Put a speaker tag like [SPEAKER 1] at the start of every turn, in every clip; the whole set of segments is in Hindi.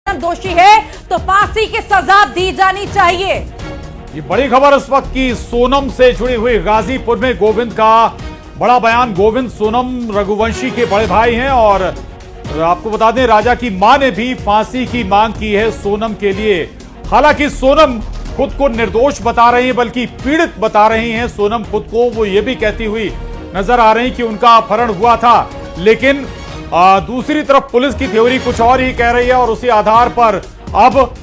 [SPEAKER 1] दोषी है तो फांसी की सजा दी जानी चाहिए।
[SPEAKER 2] ये बड़ी खबर इस वक्त की सोनम से जुड़ी हुई। गाजीपुर में गोविंद का बड़ा बयान। गोविंद सोनम रघुवंशी के बड़े भाई हैं और आपको बता दें राजा की मां ने भी फांसी की मांग की है सोनम के लिए। हालांकि सोनम खुद को निर्दोष बता रही है बल्कि पीड़ित बता रही हैं सोनम खुद को। वो ये भी कहती हुई नजर आ रही कि उनका अपहरण हुआ था, लेकिन दूसरी तरफ पुलिस की थ्योरी कुछ और ही कह रही है और उसी आधार पर अब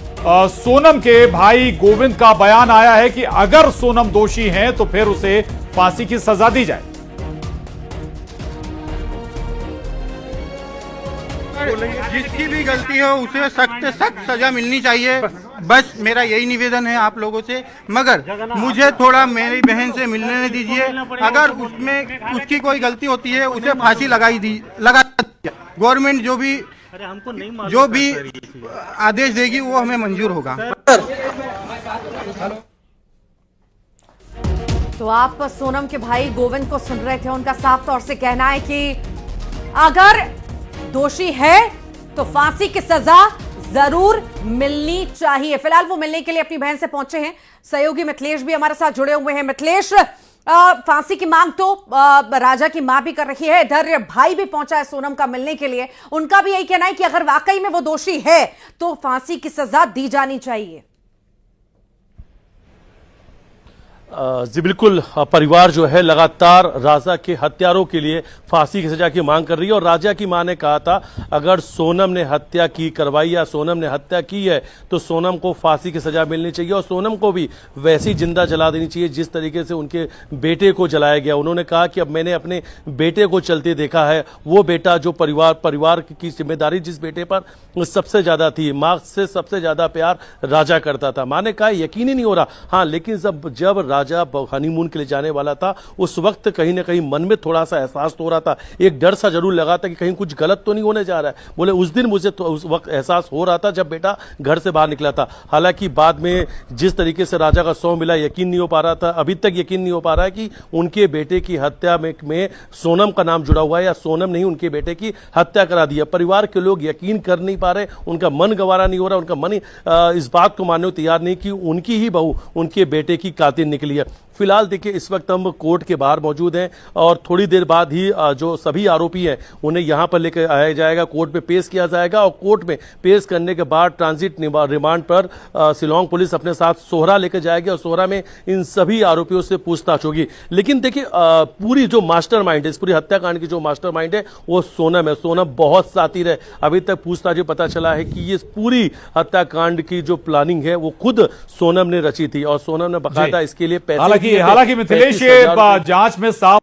[SPEAKER 2] सोनम के भाई गोविंद का बयान आया है कि अगर सोनम दोषी है तो फिर उसे फांसी की सजा दी जाए।
[SPEAKER 3] जिसकी भी गलती हो उसे सख्त से सख्त सजा मिलनी चाहिए, बस मेरा यही निवेदन है आप लोगों से। मगर मुझे थोड़ा मेरी बहन से मिलने दीजिए। अगर उसमें उसकी कोई गलती होती है उसे फांसी लगा गवर्नमेंट जो भी आदेश देगी वो हमें मंजूर होगा।
[SPEAKER 1] तो आप सोनम के भाई गोविंद को सुन रहे थे। उनका साफ तौर से कहना है कि अगर दोषी है तो फांसी की सजा जरूर मिलनी चाहिए। फिलहाल वो मिलने के लिए अपनी बहन से पहुंचे हैं। सहयोगी मिथिलेश भी हमारे साथ जुड़े हुए हैं। मिथिलेश, फांसी की मांग तो राजा की मां भी कर रही है, इधर भाई भी पहुंचा है सोनम का मिलने के लिए। उनका भी यही कहना है कि अगर वाकई में वो दोषी है तो फांसी की सजा दी जानी चाहिए।
[SPEAKER 4] जी बिल्कुल, परिवार जो है लगातार राजा के हत्यारों के लिए फांसी की सजा की मांग कर रही है। और राजा की मां ने कहा था अगर सोनम ने हत्या की करवाई या सोनम ने हत्या की है तो सोनम को फांसी की सजा मिलनी चाहिए और सोनम को भी वैसी जिंदा जला देनी चाहिए जिस तरीके से उनके बेटे को जलाया गया। उन्होंने कहा कि अब मैंने अपने बेटे को चलते देखा है, वो बेटा जो परिवार की जिम्मेदारी जिस बेटे पर सबसे ज्यादा थी, मां से सबसे ज्यादा प्यार राजा करता था। मां ने कहा यकीन ही नहीं हो रहा। हाँ, लेकिन जब राजा हनीमून के लिए जाने वाला था उस वक्त कहीं ना कहीं मन में थोड़ा सा एहसास तो हो रहा था, एक डर सा जरूर लगा था कि कहीं कुछ गलत तो नहीं होने जा रहा है। बोले उस दिन मुझे तो उस वक्त एहसास हो रहा था जब बेटा घर से बाहर निकला था। हालांकि बाद में जिस तरीके से राजा का शव मिला यकीन नहीं हो पा रहा था, अभी तक यकीन नहीं हो पा रहा है कि उनके बेटे की हत्या में सोनम का नाम जुड़ा हुआ है या सोनम ने ही उनके बेटे की हत्या करा दी है। परिवार के लोग यकीन कर नहीं पा रहे, उनका मन गवारा नहीं हो रहा, उनका मन इस बात को मानने को तैयार नहीं कि उनकी ही बहू उनके बेटे की कातिल निकली है। फिलहाल देखिए इस वक्त हम कोर्ट के बाहर मौजूद हैं और थोड़ी देर बाद ही जो सभी आरोपी हैं उन्हें यहां पर लेकर आया जाएगा, कोर्ट में पेश किया जाएगा और कोर्ट में पेश करने के बाद ट्रांजिट रिमांड पर शिलांग पुलिस अपने साथ सोहरा लेकर जाएगी और सोहरा में इन सभी आरोपियों से पूछताछ होगी। लेकिन देखिए पूरी जो मास्टरमाइंड है, इस पूरी हत्याकांड की जो मास्टरमाइंड है वो सोनम है। सोनम बहुत सातिर है। अभी तक पूछताछ में पता चला है कि ये पूरी हत्याकांड की जो प्लानिंग है वो खुद सोनम ने रची थी और सोनम ने बकायदा इसके लिए पैसे
[SPEAKER 2] हालांकि मिथिलेश जांच में साफ